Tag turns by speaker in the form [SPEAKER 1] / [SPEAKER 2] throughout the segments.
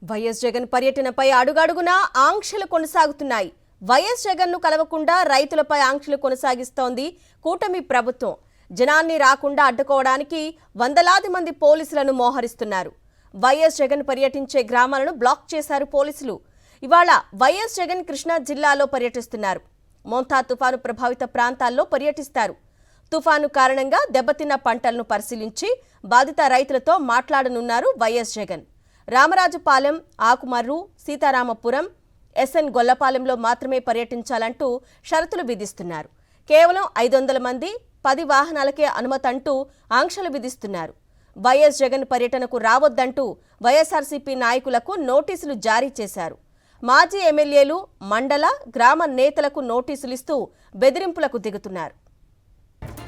[SPEAKER 1] YS Jagan పర్యటనపై అడుగడుగునా ఆంక్షలు కొనసాగుతున్నాయి. వైఎస్ జగన్ను కలవకుండా రైతులపై ఆంక్షలు కొనసాగిస్తోంది కూటమి ప్రభుత్వం. జనాన్ని రాకుండా అడ్డుకోవడానికి వందలాది మంది పోలీసులను మోహరిస్తున్నారు. వైఎస్ జగన్ పర్యటించే గ్రామాలను బ్లాక్ చేశారు పోలీసులు. ఇవాళ వైఎస్ జగన్ కృష్ణా జిల్లాలో పర్యటిస్తున్నారు. మోంతా తుఫాను ప్రభావిత ప్రాంతాల్లో పర్యటిస్తారు. తుఫాను కారణంగా దెబ్బతిన్న పంటలను పరిశీలించి బాధిత రైతులతో మాట్లాడనున్నారు వైఎస్ జగన్. రామరాజుపాలెం, ఆకుమర్రు, సీతారామపురం, ఎస్ఎన్ గొల్లపాలెంలో మాత్రమే పర్యటించాలంటూ షరతులు విధిస్తున్నారు. కేవలం 500 మంది, 10 వాహనాలకే అనుమతంటూ ఆంక్షలు విధిస్తున్నారు. వైఎస్ జగన్ పర్యటనకు రావద్దంటూ వైఎస్ఆర్సీపీ నాయకులకు నోటీసులు జారీ చేశారు. మాజీ ఎమ్మెల్యేలు, మండల, గ్రామ నేతలకు నోటీసులిస్తూ బెదిరింపులకు దిగుతున్నారు.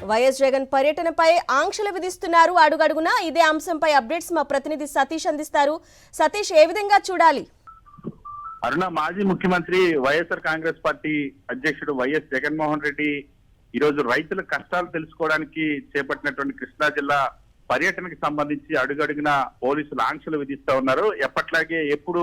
[SPEAKER 1] వైఎస్ జగన్ పర్యటనపై ఆంక్షలు విధిస్తున్నారు అడుగడుగునా. ఇదే అంశంపై అప్డేట్స్ మా ప్రతినిధి సతీష్ అందిస్తారు. సతీష్, ఏ విధంగా చూడాలి?
[SPEAKER 2] అరుణ, మాజీ ముఖ్యమంత్రి వైఎస్ఆర్ కాంగ్రెస్ పార్టీ అధ్యక్షుడు వైఎస్ జగన్మోహన్ రెడ్డి ఈరోజు రైతుల కష్టాలు తెలుసుకోవడానికి చేపట్టినటువంటి కృష్ణా జిల్లా పర్యటనకు సంబంధించి అడుగడుగున పోలీసులు ఆంక్షలు విధిస్తా ఉన్నారు. ఎప్పట్లాగే ఎప్పుడు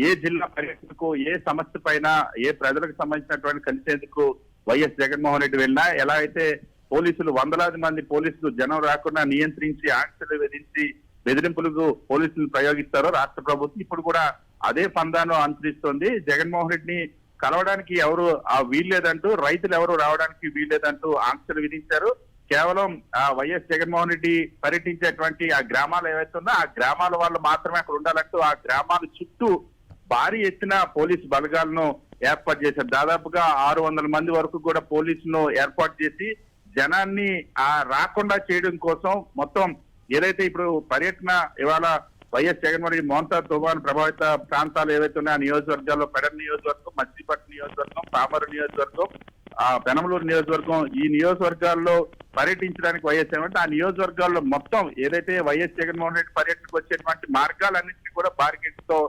[SPEAKER 2] ఏ జిల్లా పర్యటనకు, ఏ సమస్య పైన, ఏ ప్రజలకు సంబంధించినటువంటి కలిసేందుకు వైఎస్ జగన్మోహన్ రెడ్డి వెళ్ళినా ఎలా అయితే పోలీసులు వందలాది మంది పోలీసులు జనం రాకుండా నియంత్రించి ఆంక్షలు విధించి బెదిరింపులకు పోలీసులు ప్రయోగిస్తారో రాష్ట్ర ప్రభుత్వం ఇప్పుడు కూడా అదే పందాను అనుసరిస్తోంది. జగన్మోహన్ రెడ్డిని కలవడానికి ఎవరు వీల్లేదంటూ, రైతులు ఎవరు రావడానికి వీల్లేదంటూ ఆంక్షలు విధించారు. కేవలం వైఎస్ జగన్మోహన్ రెడ్డి పర్యటించేటువంటి ఆ గ్రామాలు ఏవైతే ఉన్నా ఆ గ్రామాల వాళ్ళు మాత్రమే అక్కడ ఉండాలంటూ ఆ గ్రామాల చుట్టూ భారీ ఎత్తున పోలీసు బలగాలను ఏర్పాటు చేశారు. దాదాపుగా 600 మంది వరకు కూడా పోలీసులను ఏర్పాటు చేసి జనాన్ని రాకుండా చేయడం కోసం మొత్తం ఏదైతే ఇప్పుడు పర్యటన ఇవాళ వైఎస్ జగన్మోహన్ రెడ్డి మోంతా తుఫాను ప్రభావిత ప్రాంతాలు ఏవైతే ఉన్నాయో ఆ నియోజకవర్గాల్లో పెడర్ నియోజకవర్గం, మచిలీపట్నం నియోజకవర్గం, పామరు నియోజకవర్గం, పెనమలూరు నియోజకవర్గం, ఈ నియోజకవర్గాల్లో పర్యటించడానికి వైఎస్ ఏమంటే ఆ నియోజకవర్గాల్లో మొత్తం ఏదైతే వైఎస్ జగన్మోహన్ రెడ్డి పర్యటనకు వచ్చేటువంటి మార్గాలన్నింటినీ కూడా బార్గెట్స్ తో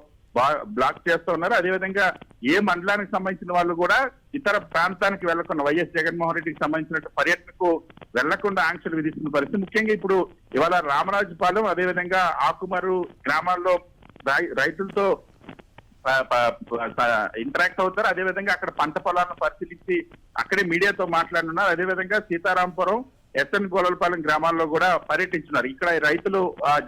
[SPEAKER 2] బ్లాక్ చేస్తూ ఉన్నారు. అదేవిధంగా ఏ మండలానికి సంబంధించిన వాళ్ళు కూడా ఇతర ప్రాంతానికి వెళ్లకుండా వైఎస్ జగన్మోహన్ రెడ్డికి సంబంధించిన పర్యటనకు వెళ్లకుండా ఆంక్షలు విధిస్తున్న పరిస్థితి. ముఖ్యంగా ఇప్పుడు ఇవాళ రామరాజుపాలెం, అదేవిధంగా ఆకుమరు గ్రామాల్లో రైతులతో ఇంటరాక్ట్ అవుతారు. అదేవిధంగా అక్కడ పంట పొలాలను పరిశీలించి అక్కడే మీడియాతో మాట్లాడుతున్నారు. అదేవిధంగా సీతారాంపురం, ఎస్ఎన్ గొల్లపాలెం గ్రామాల్లో కూడా పర్యటించున్నారు. ఇక్కడ రైతులు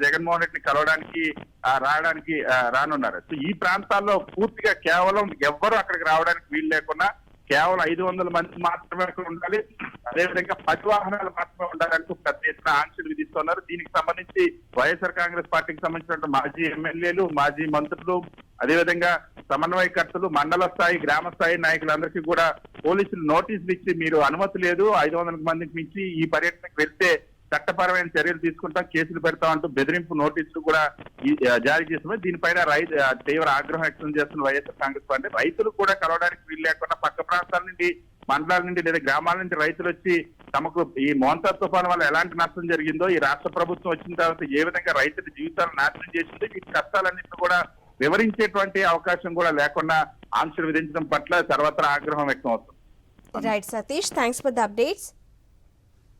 [SPEAKER 2] జగన్మోహన్ రెడ్డిని కలవడానికి రానున్నారు. సో ఈ ప్రాంతాల్లో పూర్తిగా కేవలం ఎవ్వరూ అక్కడికి రావడానికి వీలు లేకుండా కేవలం 500 మంది మాత్రమే అక్కడ ఉండాలి. అదేవిధంగా 10 వాహనాలు మాత్రమే ఉండాలంటూ పెద్ద ఎత్తున ఆంక్షలు విధిస్తున్నారు. దీనికి సంబంధించి వైఎస్ఆర్ కాంగ్రెస్ పార్టీకి సంబంధించిన మాజీ ఎమ్మెల్యేలు, మాజీ మంత్రులు, అదేవిధంగా సమన్వయకర్తలు, మండల స్థాయి, గ్రామ స్థాయి నాయకులందరికీ కూడా పోలీసులు నోటీసులు ఇచ్చి మీరు అనుమతి లేదు, 500 మందికి మించి ఈ పర్యటనకు వెళ్తే చట్టపరమైన చర్యలు తీసుకుంటాం, కేసులు పెడతామంటూ బెదిరింపు నోటీసులు కూడా జారీ చేస్తున్నారు. దీనిపైన తీవ్ర ఆగ్రహం వ్యక్తం చేస్తున్న వైఎస్ఆర్ కాంగ్రెస్ పార్టీ రైతులు కూడా కలవడానికి వీలు లేకుండా పక్క ప్రాంతాల నుండి, మండలాల నుండి లేదా గ్రామాల నుండి రైతులు వచ్చి తమకు ఈ మోంతా తుఫాను వల్ల ఎలాంటి నష్టం జరిగిందో, ఈ రాష్ట్ర ప్రభుత్వం వచ్చిన తర్వాత ఏ విధంగా రైతుల జీవితాలను నాశనం చేసిందో, ఈ కష్టాలన్నింటినీ కూడా వివరించేటువంటి అవకాశం కూడా లేకుండా ఆంక్షలు విధించడం పట్ల సర్వత్రా ఆగ్రహం వ్యక్తం అవుతుంది.
[SPEAKER 1] Right Satish, thanks for the updates.